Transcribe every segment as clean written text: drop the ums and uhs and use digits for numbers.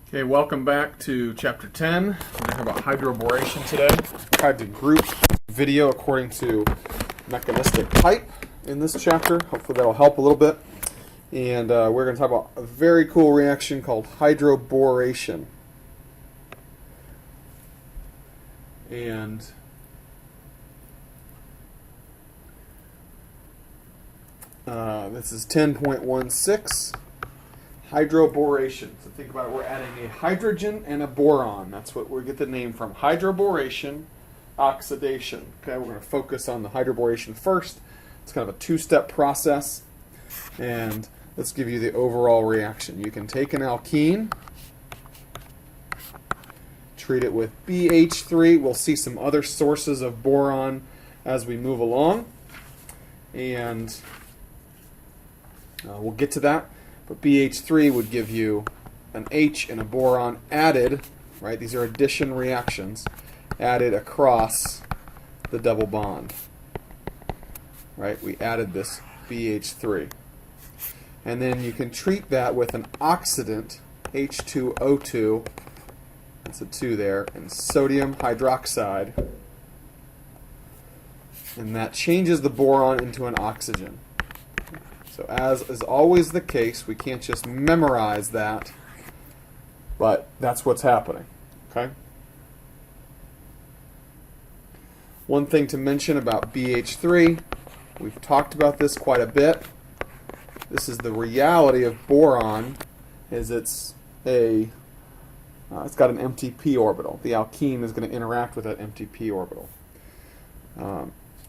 Okay, welcome back to Chapter 10. We're talking about hydroboration today. I tried to group video according to mechanistic type in this chapter. Hopefully that'll help a little bit. And we're going to talk about a very cool reaction called hydroboration. And this is 10.16. Hydroboration. So think about it, we're adding a hydrogen and a boron. That's what we get the name from. Hydroboration, oxidation. Okay, we're going to focus on the hydroboration first. It's kind of a two-step process. And let's give you the overall reaction. You can take an alkene, treat it with BH3. We'll see some other sources of boron as we move along. And we'll get to that. But BH3 would give you an H and a boron added, right? These are addition reactions, added across the double bond, right? We added this BH3. And then you can treat that with an oxidant, H2O2, that's a 2 there, and sodium hydroxide. And that changes the boron into an oxygen. So as is always the case, we can't just memorize that, but that's what's happening. Okay? One thing to mention about BH3, we've talked about this quite a bit. This is the reality of boron, is it's got an empty p orbital. The alkene is going to interact with that empty p orbital.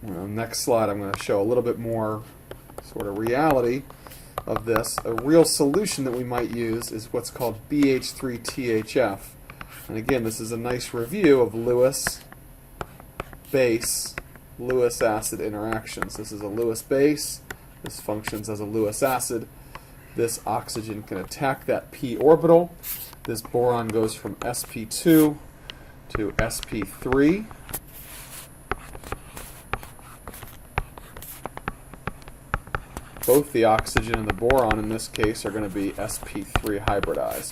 Next slide, I'm going to show a little bit more sort of reality of this. A real solution that we might use is what's called BH3THF. And again, this is a nice review of Lewis base, Lewis acid interactions. This is a Lewis base. This functions as a Lewis acid. This oxygen can attack that p orbital. This boron goes from sp2 to sp3. Both the oxygen and the boron in this case are going to be sp3 hybridized.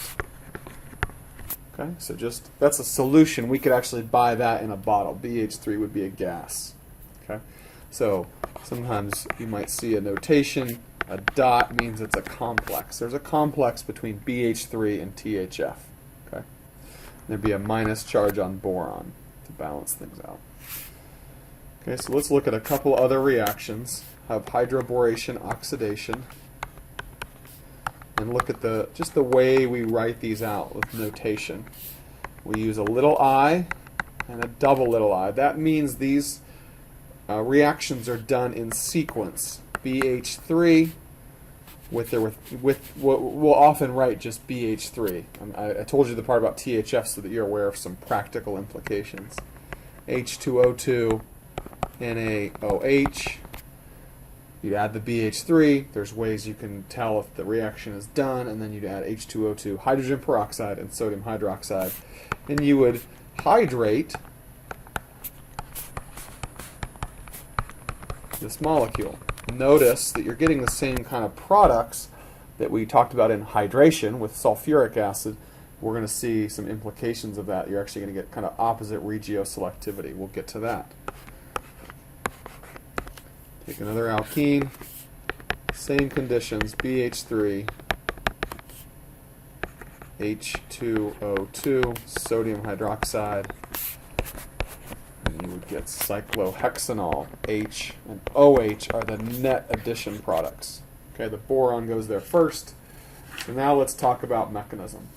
Okay, so just that's a solution. We could actually buy that in a bottle. BH3 would be a gas. Okay, so sometimes you might see a notation. A dot means it's a complex. There's a complex between BH3 and THF. Okay, there'd be a minus charge on boron to balance things out. Okay, so let's look at a couple other reactions of hydroboration oxidation and look at just the way we write these out with notation. We use a little I and a double little I. That means these reactions are done in sequence. BH3 we'll often write just BH3. I told you the part about THF so that you're aware of some practical implications. H2O2 NaOH. You add the BH3, there's ways you can tell if the reaction is done, and then you'd add H2O2, hydrogen peroxide, and sodium hydroxide. And you would hydrate this molecule. Notice that you're getting the same kind of products that we talked about in hydration with sulfuric acid. We're going to see some implications of that. You're actually going to get kind of opposite regioselectivity. We'll get to that. Take another alkene, same conditions, BH3, H2O2, sodium hydroxide, and you would get cyclohexanol. H and OH are the net addition products. Okay, the boron goes there first. So now let's talk about mechanism.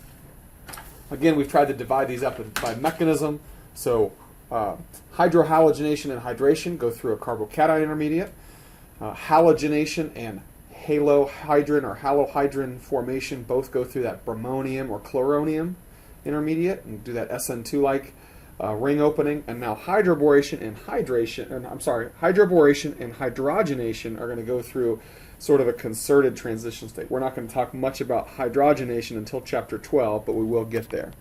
Again, we've tried to divide these up by mechanism. So hydrohalogenation and hydration go through a carbocation intermediate. Halogenation and halohydrin or halohydrin formation both go through that bromonium or chloronium intermediate and do that SN2-like ring opening. And now hydroboration and hydroboration and hydrogenation are going to go through sort of a concerted transition state. We're not going to talk much about hydrogenation until chapter 12, but we will get there.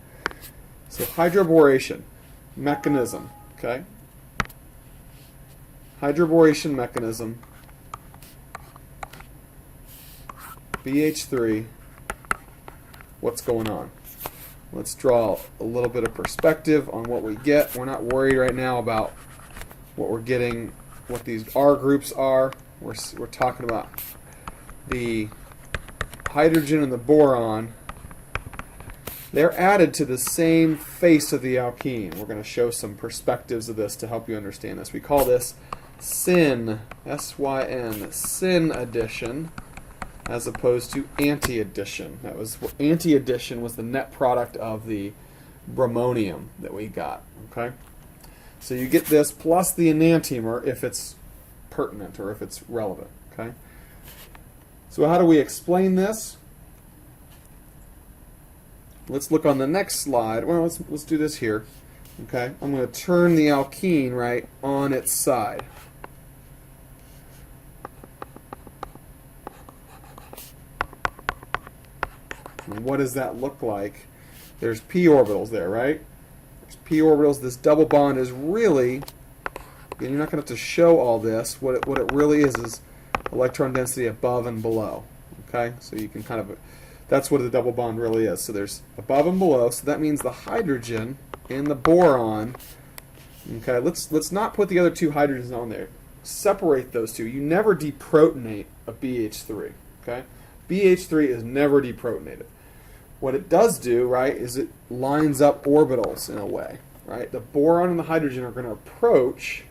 So hydroboration mechanism, okay? Hydroboration mechanism, BH3, what's going on? Let's draw a little bit of perspective on what we get. We're not worried right now about what we're getting, what these R groups are. We're talking about the hydrogen and the boron. They're added to the same face of the alkene. We're going to show some perspectives of this to help you understand this. We call this syn, S-Y-N, syn addition, as opposed to anti-addition. Anti-addition was the net product of the bromonium that we got. Okay, so you get this plus the enantiomer if it's pertinent or if it's relevant. Okay, so how do we explain this? Let's look on the next slide. Well, let's do this here. Okay, I'm going to turn the alkene right on its side. And what does that look like? There's p orbitals there, right? There's p orbitals. This double bond is really, and you're not going to have to show all this. What it really is electron density above and below. Okay, so you can kind of, that's what the double bond really is. So there's above and below. So that means the hydrogen and the boron. Okay, let's not put the other two hydrogens on there. Separate those two. You never deprotonate a BH3. Okay, BH3 is never deprotonated. What it does do, right, is it lines up orbitals in a way, right? The boron and the hydrogen are going to approach,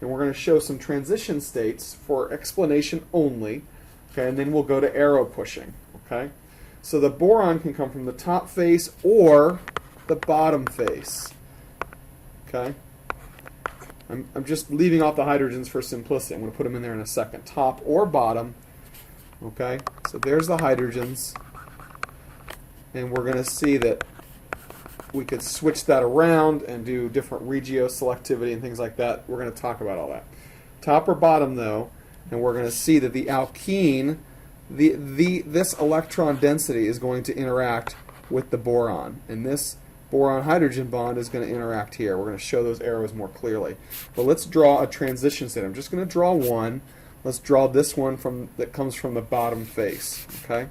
and we're going to show some transition states for explanation only, okay, and then we'll go to arrow pushing, okay? So the boron can come from the top face or the bottom face, okay? I'm just leaving off the hydrogens for simplicity. I'm going to put them in there in a second. Top or bottom, okay? So there's the hydrogens. And we're going to see that we could switch that around and do different regioselectivity and things like that. We're going to talk about all that. Top or bottom, though, and we're going to see that the alkene, this electron density is going to interact with the boron. And this boron-hydrogen bond is going to interact here. We're going to show those arrows more clearly. But let's draw a transition state. I'm just going to draw one. Let's draw this one that comes from the bottom face. Okay?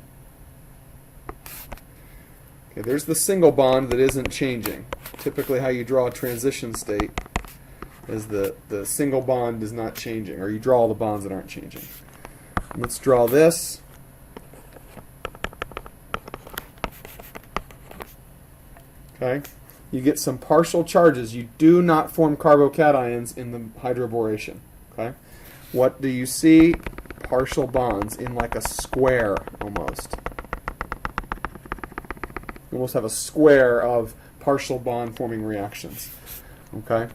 Okay, there's the single bond that isn't changing. Typically how you draw a transition state is the single bond is not changing, or you draw all the bonds that aren't changing. Let's draw this. Okay, you get some partial charges. You do not form carbocations in the hydroboration. Okay, what do you see? Partial bonds in like a square almost. You almost have a square of partial bond forming reactions. Okay?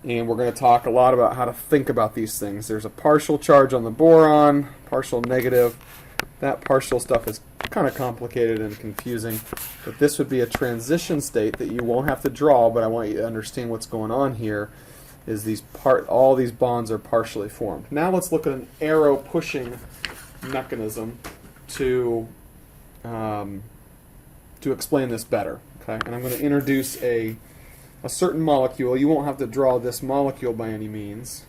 And we're going to talk a lot about how to think about these things. There's a partial charge on the boron, partial negative. That partial stuff is kind of complicated and confusing. But this would be a transition state that you won't have to draw, but I want you to understand what's going on here is all these bonds are partially formed. Now let's look at an arrow pushing mechanism to explain this better. Okay, and I'm going to introduce a certain molecule. You won't have to draw this molecule by any means.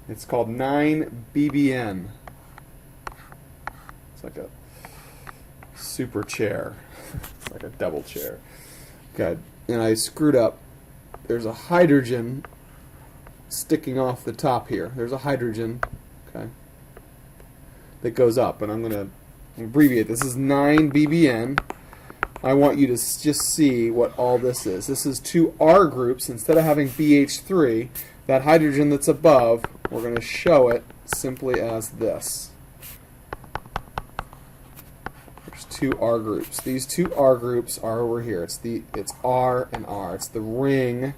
It's called 9-BBN. It's like a super chair. It's like a double chair. Okay, and I screwed up. There's a hydrogen sticking off the top here. There's a hydrogen, okay, that goes up, and I'm going to abbreviate. This is 9-BBN. I want you to just see what all this is. This is two R groups. Instead of having BH3, that hydrogen that's above, we're going to show it simply as this. There's two R groups. These two R groups are over here. It's R and R. It's the ring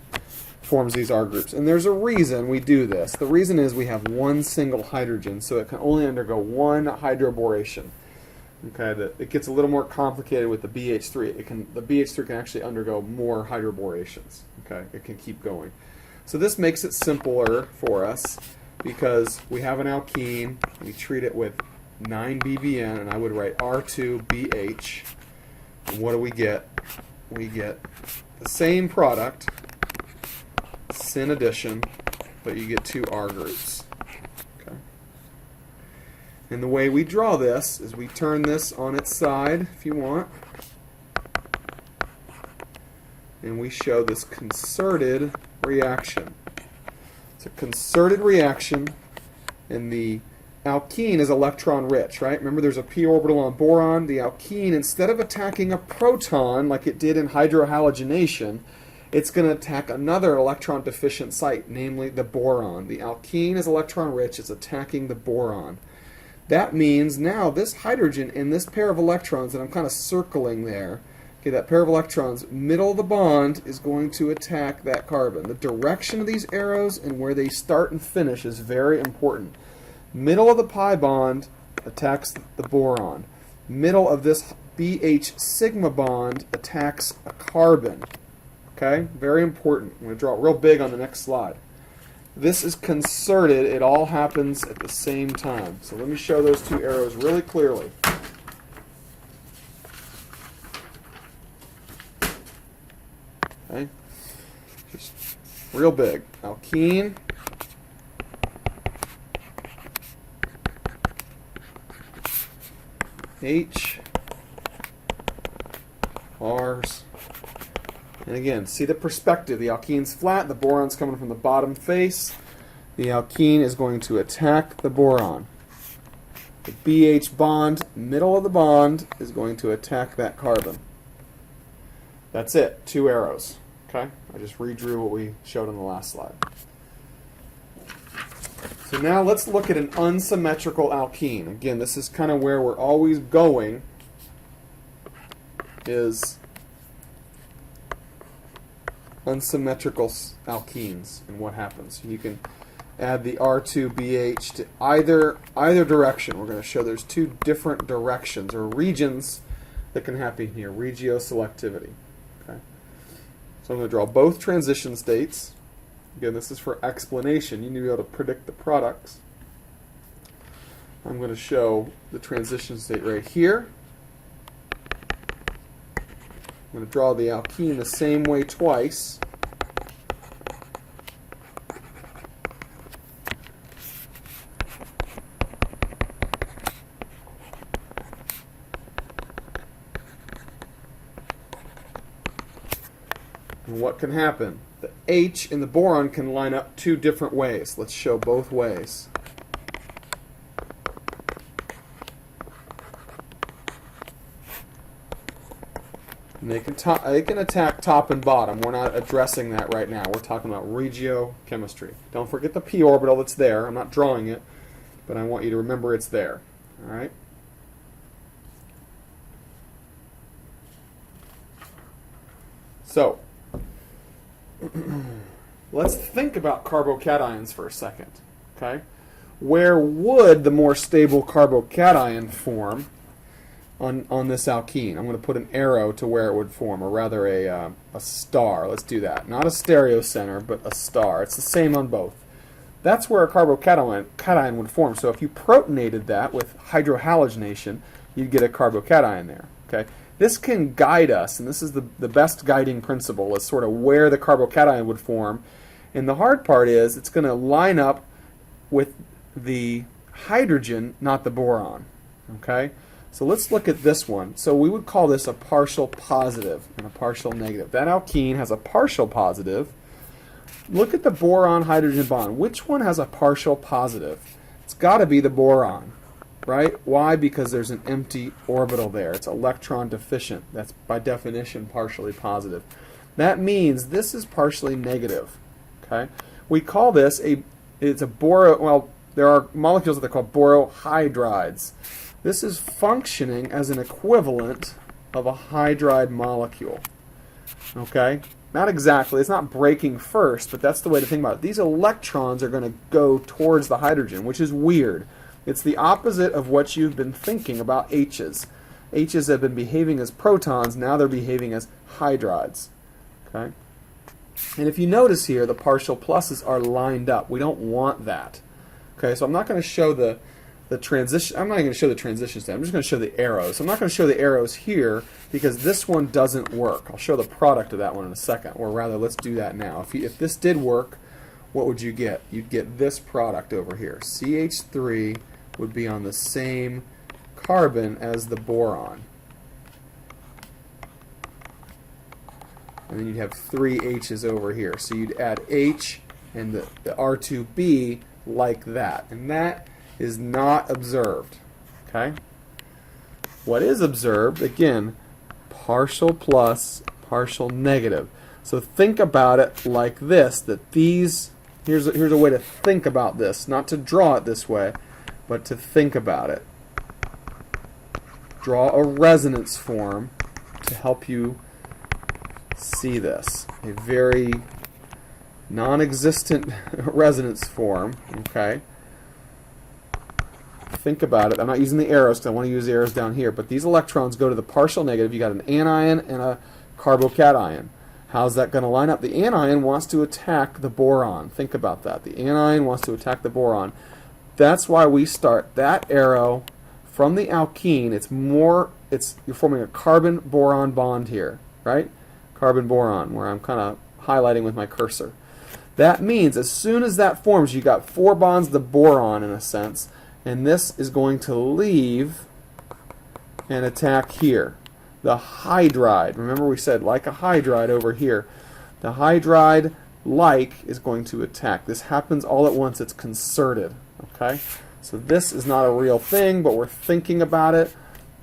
forms these R groups. And there's a reason we do this. The reason is we have one single hydrogen, so it can only undergo one hydroboration. Okay, it gets a little more complicated with the BH3. The BH3 can actually undergo more hydroborations. Okay, it can keep going. So this makes it simpler for us because we have an alkene. We treat it with 9-BBN, and I would write R2BH. And what do we get? We get the same product, syn addition, but you get two R groups. Okay. And the way we draw this is we turn this on its side, if you want, and we show this concerted reaction. It's a concerted reaction, and the alkene is electron rich, right? Remember, there's a p orbital on boron. The alkene, instead of attacking a proton like it did in hydrohalogenation, it's going to attack another electron deficient site, namely the boron. The alkene is electron rich. It's attacking the boron. That means now this hydrogen in this pair of electrons that I'm kind of circling there, okay, that pair of electrons, middle of the bond, is going to attack that carbon. The direction of these arrows and where they start and finish is very important. Middle of the pi bond attacks the boron. Middle of this BH sigma bond attacks a carbon. Okay, very important. I'm going to draw it real big on the next slide. This is concerted. It all happens at the same time. So let me show those two arrows really clearly. Okay, just real big. Alkene. H. R's. And again, see the perspective. The alkene's flat, the boron's coming from the bottom face. The alkene is going to attack the boron. The BH bond, middle of the bond, is going to attack that carbon. That's it, two arrows. Okay? I just redrew what we showed on the last slide. So now let's look at an unsymmetrical alkene. Again, this is kind of where we're always going, is unsymmetrical alkenes and what happens. You can add the R2BH to either direction. We're going to show there's two different directions or regions that can happen here. Regioselectivity. Okay. So I'm going to draw both transition states. Again, this is for explanation. You need to be able to predict the products. I'm going to show the transition state right here. I'm going to draw the alkene the same way twice. And what can happen? The H in the boron can line up two different ways. Let's show both ways. And they can attack top and bottom. We're not addressing that right now. We're talking about regiochemistry. Don't forget the p orbital that's there. I'm not drawing it, but I want you to remember it's there. All right? So, let's think about carbocations for a second. Okay? Where would the more stable carbocation form on this alkene? I'm going to put an arrow to where it would form, or rather a star. Let's do that. Not a stereocenter, but a star. It's the same on both. That's where a carbocation would form. So if you protonated that with hydrohalogenation, you'd get a carbocation there. Okay? This can guide us, and this is the best guiding principle, is sort of where the carbocation would form. And the hard part is it's going to line up with the hydrogen, not the boron. Okay? So let's look at this one. So we would call this a partial positive and a partial negative. That alkene has a partial positive. Look at the boron-hydrogen bond. Which one has a partial positive? It's got to be the boron, right? Why? Because there's an empty orbital there. It's electron deficient. That's by definition partially positive. That means this is partially negative. Okay? We call this it's a well, there are molecules that are called borohydrides. This is functioning as an equivalent of a hydride molecule. Okay? Not exactly. It's not breaking first, but that's the way to think about it. These electrons are going to go towards the hydrogen, which is weird. It's the opposite of what you've been thinking about H's. H's have been behaving as protons. Now they're behaving as hydrides. Okay? And if you notice here, the partial pluses are lined up. We don't want that. Okay? So I'm not going to show the transition. I'm not even going to show the transition state. I'm just going to show the arrows. I'm not going to show the arrows here because this one doesn't work. I'll show the product of that one in a second. Or rather, let's do that now. If this did work, what would you get? You'd get this product over here. CH3 would be on the same carbon as the boron. And then you'd have 3 H's over here. So you'd add H and the R2B like that. And that is not observed. Okay? What is observed, again, partial plus, partial negative. So think about it like this, that these, here's a way to think about this, not to draw it this way, but to think about it. Draw a resonance form to help you see this. A very non-existent resonance form, okay? Think about it. I'm not using the arrows because I want to use the arrows down here, but these electrons go to the partial negative. You got an anion and a carbocation. How's that going to line up? The anion wants to attack the boron. Think about that. The anion wants to attack the boron. That's why we start that arrow from the alkene. You're forming a carbon-boron bond here, right? Carbon-boron, where I'm kind of highlighting with my cursor. That means as soon as that forms, you got 4 bonds to boron in a sense, and this is going to leave and attack here. The hydride, remember we said like a hydride over here. The hydride is going to attack. This happens all at once. It's concerted. Okay? So this is not a real thing, but we're thinking about it.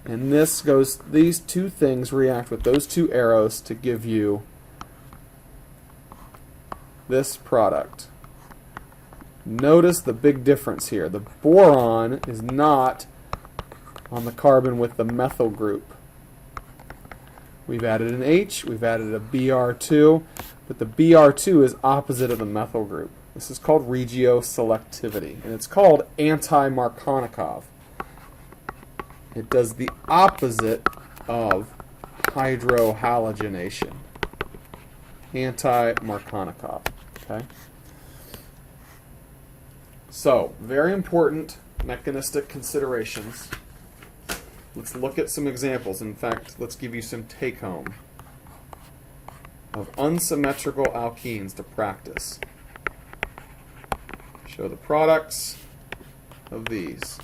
And these two things react with those 2 arrows to give you this product. Notice the big difference here. The boron is not on the carbon with the methyl group. We've added an H, we've added a Br2, but the Br2 is opposite of the methyl group. This is called regioselectivity, and it's called anti-Markovnikov. It does the opposite of hydrohalogenation. Anti-Markovnikov. Okay? So, very important mechanistic considerations. Let's look at some examples. In fact, let's give you some take-home of unsymmetrical alkenes to practice. Show the products of these.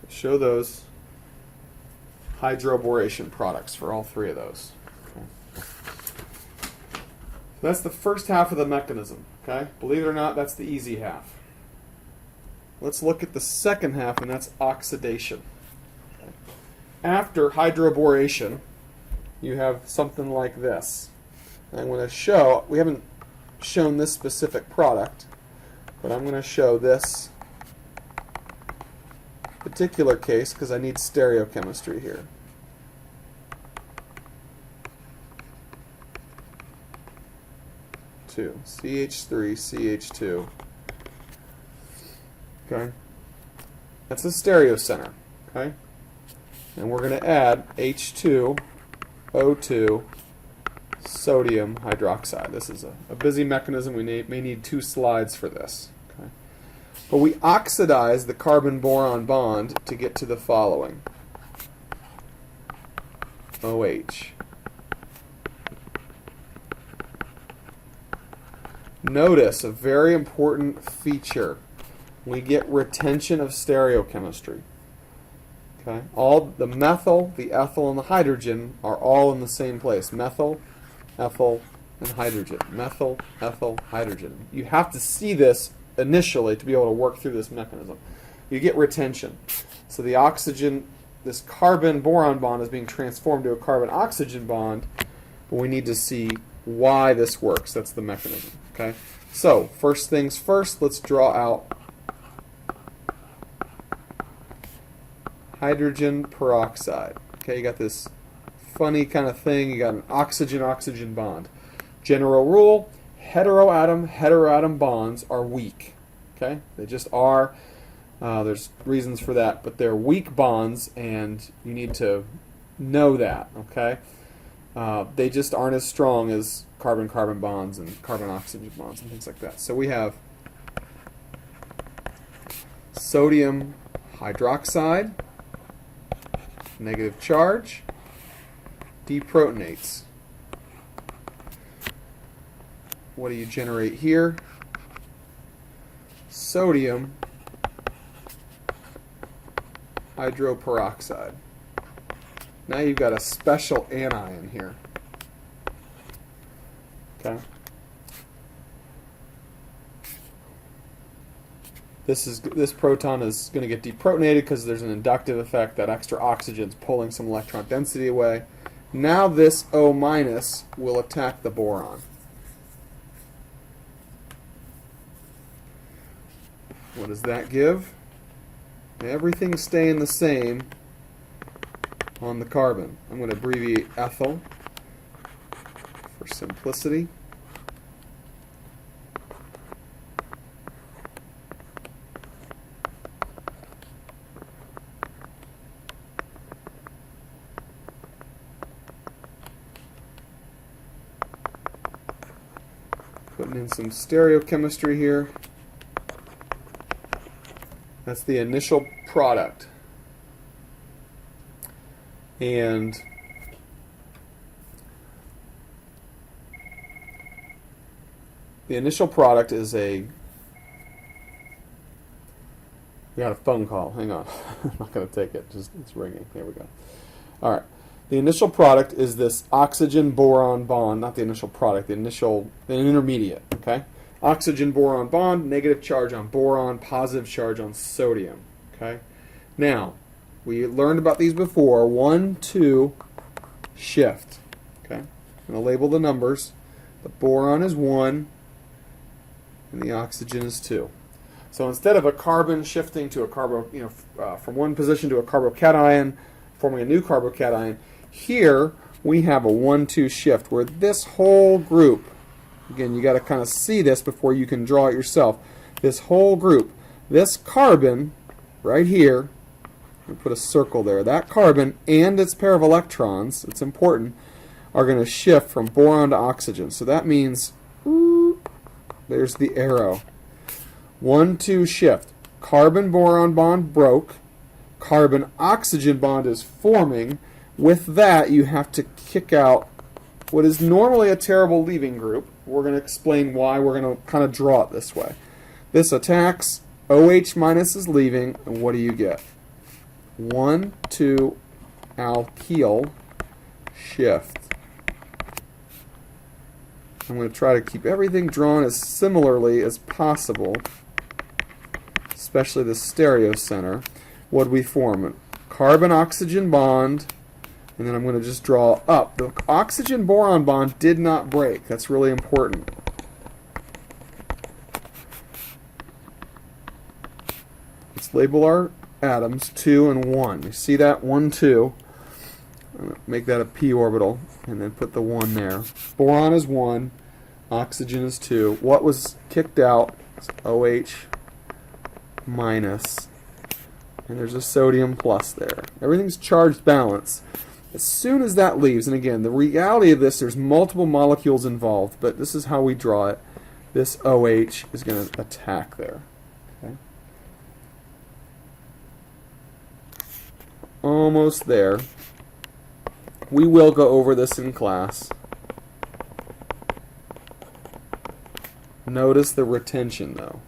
Show those hydroboration products for all 3 of those. Okay. That's the first half of the mechanism. Okay? Believe it or not, that's the easy half. Let's look at the second half, and that's oxidation. Okay. After hydroboration, you have something like this. And I'm going to show, we haven't shown this specific product, but I'm going to show this particular case because I need stereochemistry here. CH3, CH2. Okay? That's the stereo center. Okay? And we're going to add H2O2 sodium hydroxide. This is a busy mechanism. We may need 2 slides for this. Okay? But we oxidize the carbon-boron bond to get to the following. OH. Notice a very important feature. We get retention of stereochemistry. Okay? All the methyl, the ethyl, and the hydrogen are all in the same place. Methyl, ethyl, and hydrogen. Methyl, ethyl, hydrogen. You have to see this initially to be able to work through this mechanism. You get retention. So the oxygen, this carbon-boron bond is being transformed to a carbon-oxygen bond, but we need to see why this works. That's the mechanism. Okay? So, first things first, let's draw out hydrogen peroxide. Okay, you got this funny kind of thing. You got an oxygen-oxygen bond. General rule, heteroatom bonds are weak. Okay? They just are. There's reasons for that, but they're weak bonds, and you need to know that. Okay? They just aren't as strong as carbon-carbon bonds and carbon-oxygen bonds and things like that. So we have sodium hydroxide, negative charge, deprotonates. What do you generate here? Sodium hydroperoxide. Now you've got a special anion here. Okay. This proton is going to get deprotonated because there's an inductive effect. That extra oxygen's pulling some electron density away. Now this O- will attack the boron. What does that give? Everything's staying the same on the carbon. I'm going to abbreviate ethyl for simplicity. Putting in some stereochemistry here. That's the initial product. And the initial product is we got a phone call. Hang on. I'm not going to take it. It's ringing. There we go. All right. The initial product is this oxygen-boron bond, not the initial product, the intermediate, okay? Oxygen-boron bond, negative charge on boron, positive charge on sodium, okay? Now, we learned about these before, 1, 2, shift, okay? I'm going to label the numbers. The boron is 1, and the oxygen is 2. So instead of a carbon shifting to a from one position to a carbocation, forming a new carbocation, here we have a 1-2 shift where this whole group, again, you got to kind of see this before you can draw it yourself. This whole group, this carbon right here, we put a circle there. That carbon and its pair of electrons, it's important, are going to shift from boron to oxygen. So that means, there's the arrow. 1-2 shift. Carbon-boron bond broke. Carbon-oxygen bond is forming. With that, you have to kick out what is normally a terrible leaving group. We're going to explain why. We're going to kind of draw it this way. This attacks, OH minus is leaving, and what do you get? 1-2 alkyl shift. I'm going to try to keep everything drawn as similarly as possible, especially the stereo center. What do we form? Carbon-oxygen bond, and then I'm going to just draw up. The oxygen-boron bond did not break. That's really important. Let's label our atoms 2 and 1. You see that? 1, 2. I'm going to make that a p orbital, and then put the 1 there. Boron is 1. Oxygen is 2. What was kicked out is OH minus. And there's a sodium plus there. Everything's charged balance. As soon as that leaves, and again, the reality of this, there's multiple molecules involved, but this is how we draw it. This OH is going to attack there. Okay? Almost there. We will go over this in class. Notice the retention, though.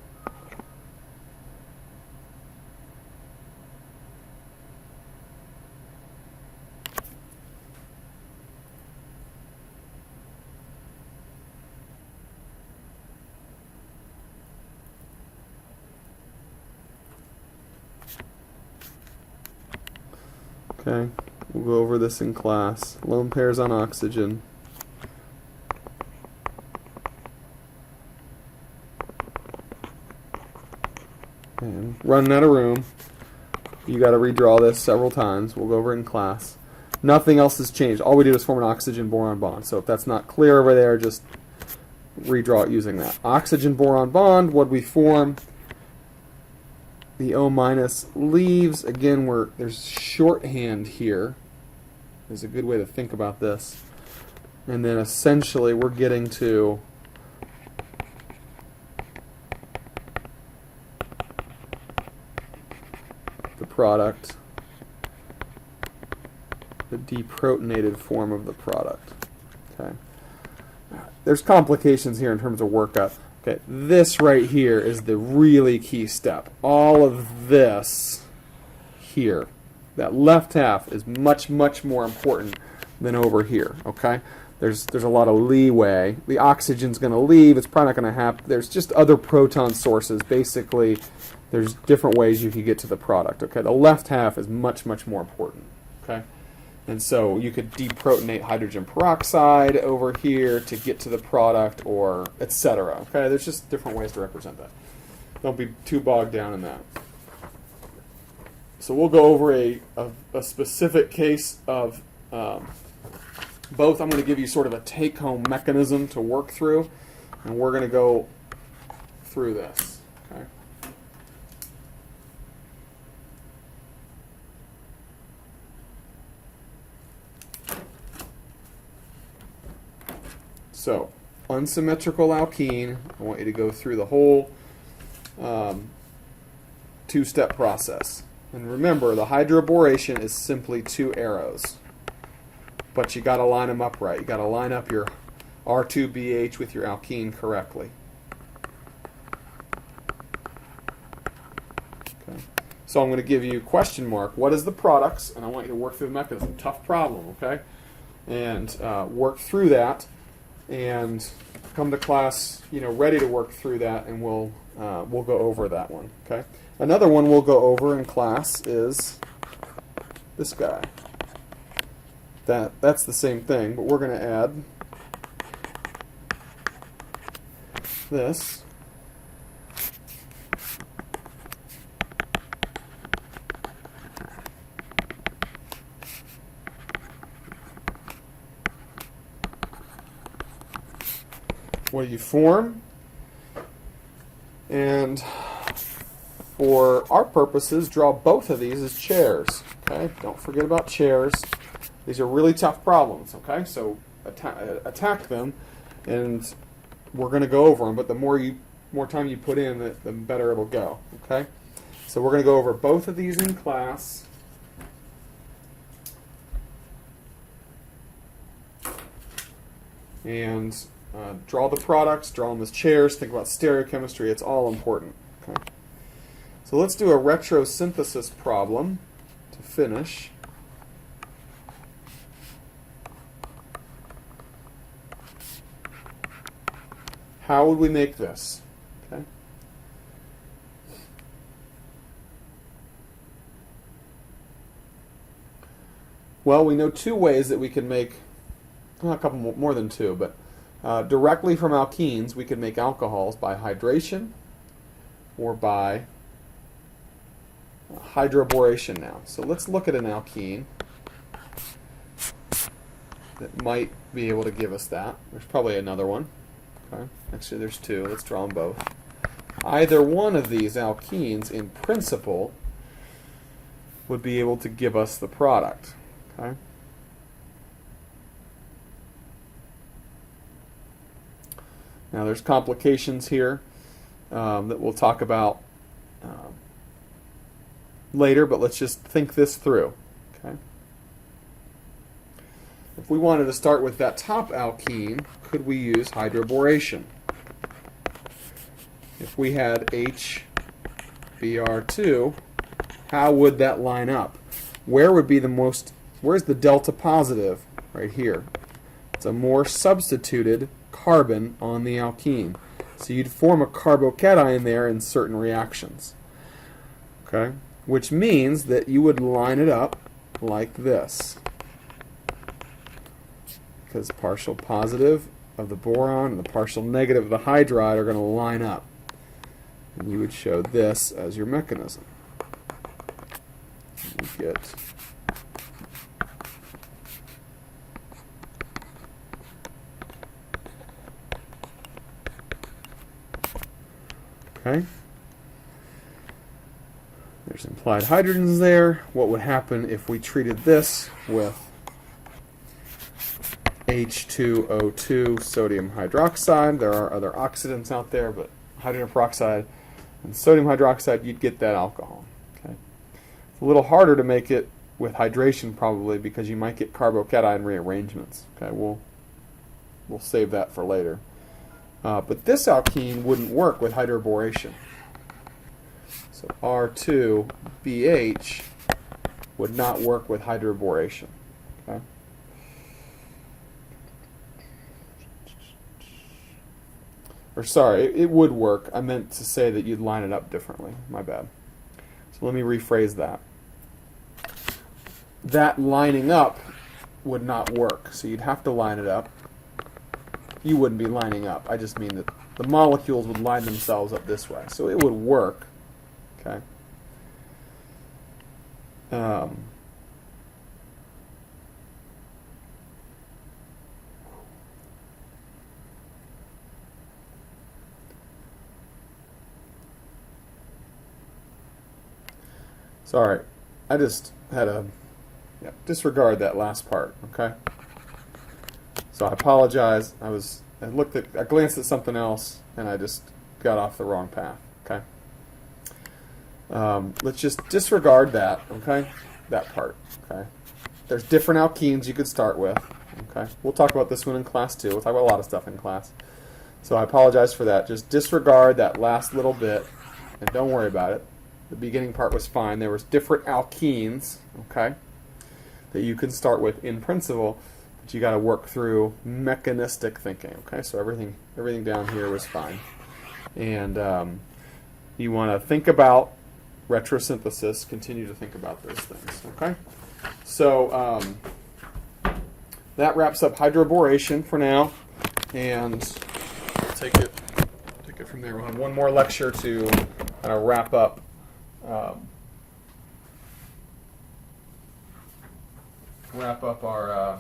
Okay, we'll go over this in class. Lone pairs on oxygen. And running out of room. You got to redraw this several times. We'll go over it in class. Nothing else has changed. All we did was form an oxygen-boron bond. So if that's not clear over there, just redraw it using that. Oxygen-boron bond, what we form? The O minus leaves. Again, there's shorthand here. Is a good way to think about this. And then essentially we're getting to the product, the deprotonated form of the product. Okay. There's complications here in terms of workup. Okay, this right here is the really key step. All of this here, that left half is much, much more important than over here. Okay, there's a lot of leeway. The oxygen's going to leave. It's probably not going to happen. There's just other proton sources. Basically, there's different ways you can get to the product. Okay, the left half is much, much more important. Okay. And so you could deprotonate hydrogen peroxide over here to get to the product, or etc. Okay, there's just different ways to represent that. Don't be too bogged down in that. So we'll go over a specific case of both. I'm going to give you sort of a take-home mechanism to work through, and we're going to go through this. Okay. So, unsymmetrical alkene, I want you to go through the whole two-step process. And remember, the hydroboration is simply 2 arrows. But you got to line them up right. You got to line up your R2BH with your alkene correctly. Okay. So I'm going to give you question mark. What is the products? And I want you to work through the mechanism. Tough problem, okay? And work through that. And come to class, ready to work through that, and we'll go over that one. Okay. Another one we'll go over in class is this guy. That's the same thing, but we're going to add this. What do you form? And for our purposes, draw both of these as chairs. Okay, don't forget about chairs. These are really tough problems. Okay, so attack them, and we're going to go over them. But the more time you put in, the better it'll go. Okay, so we're going to go over both of these in class. And draw the products, draw them as chairs, think about stereochemistry, it's all important. Okay. So let's do a retrosynthesis problem to finish. How would we make this? Okay. Well, we know 2 ways that we can make, well, a couple more than 2, but directly from alkenes, we can make alcohols by hydration or by hydroboration now. So let's look at an alkene that might be able to give us that. There's probably another one. Okay. Actually, there's 2. Let's draw them both. Either one of these alkenes, in principle, would be able to give us the product. Okay. Now there's complications here that we'll talk about later, but let's just think this through. Okay. If we wanted to start with that top alkene, could we use hydroboration? If we had HBr2, how would that line up? Where would be the most, where's the delta positive? Right here. It's a more substituted carbon on the alkene. So you'd form a carbocation there in certain reactions. Okay? Which means that you would line it up like this. Because partial positive of the boron and the partial negative of the hydride are going to line up. And you would show this as your mechanism. You get okay. There's implied hydrogens there. What would happen if we treated this with H2O2 sodium hydroxide? There are other oxidants out there, but hydrogen peroxide and sodium hydroxide, you'd get that alcohol. Okay. If a little harder to make it with hydration probably because you might get carbocation rearrangements. Okay, we'll save that for later. But this alkene wouldn't work with hydroboration. So R2BH would not work with hydroboration. Okay? Or sorry, it would work. I meant to say that you'd line it up differently. My bad. So let me rephrase that. That lining up would not work. So you'd have to line it up. You wouldn't be lining up. I just mean that the molecules would line themselves up this way. So it would work. Okay. Sorry, I just had a disregard that last part. Okay. So I apologize. I glanced at something else and I just got off the wrong path. Okay. Let's just disregard that. Okay, that part. Okay. There's different alkenes you could start with. Okay. We'll talk about this one in class too. We'll talk about a lot of stuff in class. So I apologize for that. Just disregard that last little bit and don't worry about it. The beginning part was fine. There was different alkenes, okay, that you can start with in principle, but you got to work through mechanistic thinking. Okay, so everything down here was fine, and you want to think about retrosynthesis. Continue to think about those things. Okay, so that wraps up hydroboration for now, and we'll take it from there. We'll have one more lecture to kind of wrap up. Wrap up our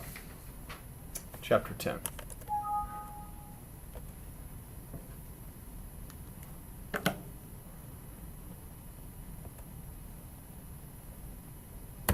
chapter 10.